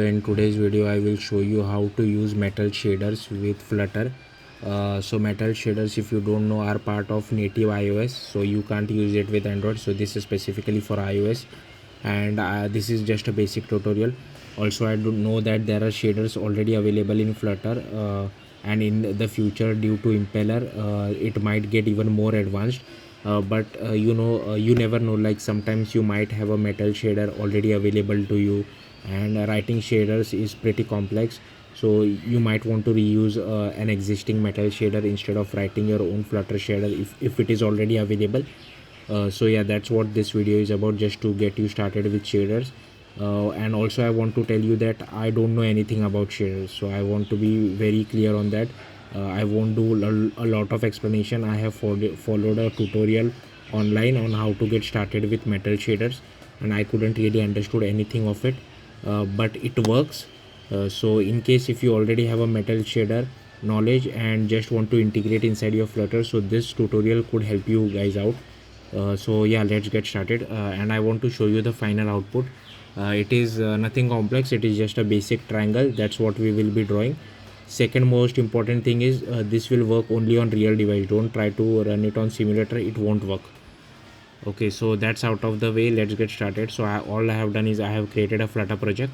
In today's video I will show you how to use metal shaders with Flutter. So metal shaders, if you don't know, are part of native iOS, so you can't use it with Android. So this is specifically for iOS, and this is just a basic tutorial. Also, I do know that there are shaders already available in Flutter, and in the future, due to Impeller, it might get even more advanced. But you never know, like sometimes you might have a metal shader already available to you, and writing shaders is pretty complex, so you might want to reuse an existing metal shader instead of writing your own Flutter shader if it is already available. So yeah, that's what this video is about, just to get you started with shaders. And also I want to tell you that I don't know anything about shaders, so I want to be very clear on that. I won't do a lot of explanation. I have followed a tutorial online on how to get started with metal shaders, and I couldn't really understood anything of it, but it works. So in case if you already have a metal shader knowledge and just want to integrate inside your Flutter, so this tutorial could help you guys out. So yeah, let's get started, and I want to show you the final output. It is nothing complex, it is just a basic triangle. That's what we will be drawing. Second most important thing is, this will work only on real device. Don't try to run it on simulator, it won't work. Okay, so that's out of the way. Let's get started. So all I have done is I have created a Flutter project,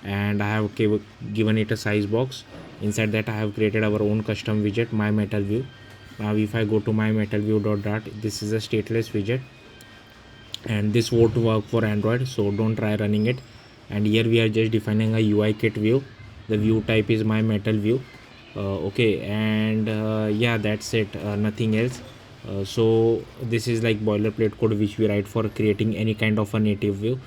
and I have given it a size box. Inside that I have created our own custom widget, my metal view. Now if I go to my metal view dot, this is a stateless widget, and this won't work for Android, so don't try running it. And here we are just defining a UI kit view. The view type is my metal view. Okay, and yeah, that's it, nothing else. So this is like boilerplate code which we write for creating any kind of a native view.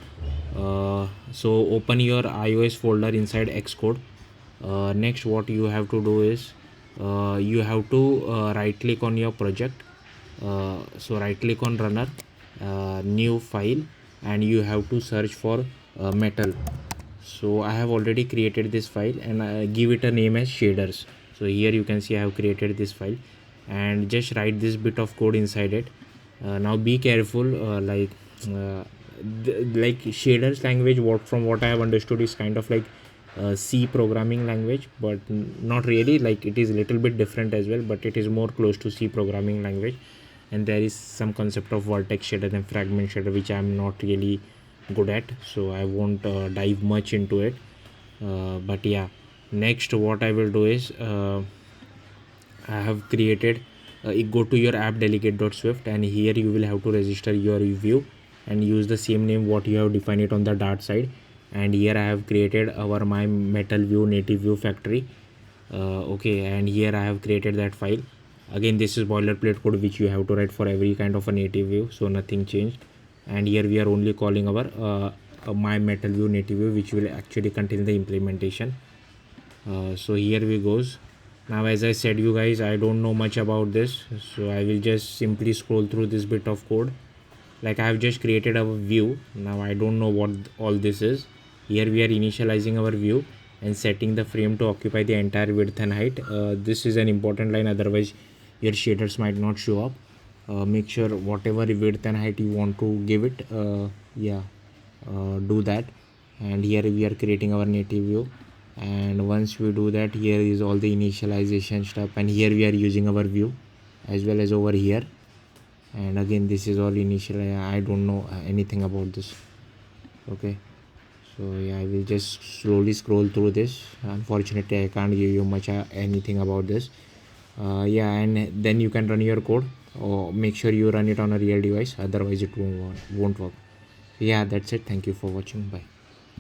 So open your iOS folder inside Xcode. Next what you have to do is, you have to right click on your project. So right click on runner, new file, and you have to search for metal. So I have already created this file, and I give it a name as shaders. So here you can see I have created this file, and just write this bit of code inside it. Now be careful, uh, like shaders language, what I have understood is kind of like C programming language, but not really. Like it is a little bit different as well, but it is more close to C programming language. And there is some concept of vertex shader and fragment shader which I am not really good at, so I won't dive much into it. But yeah, next what I will do is, I have created, go to your app delegate.swift, and here you will have to register your view and use the same name what you have defined it on the Dart side. And here I have created our my metal view native view factory. Okay, and here I have created that file. Again, this is boilerplate code which you have to write for every kind of a native view, so nothing changed. And here we are only calling our my metal view native view, which will actually contain the implementation. So here we goes. Now as I said you guys, I don't know much about this, so I will just simply scroll through this bit of code. Like I have just created a view. Now I don't know what all this is. Here we are initializing our view and setting the frame to occupy the entire width and height. This is an important line, otherwise your shaders might not show up. Make sure whatever width and height you want to give it, do that. And here we are creating our native view, and once we do that, here is all the initialization stuff, and here we are using our view as well as over here. And again, this is all initial. I don't know anything about this. Okay, so yeah, I will just slowly scroll through this. Unfortunately I can't give you much anything about this. Yeah, and then you can run your code, or make sure you run it on a real device, otherwise it won't work. Yeah, that's it. Thank you for watching. Bye.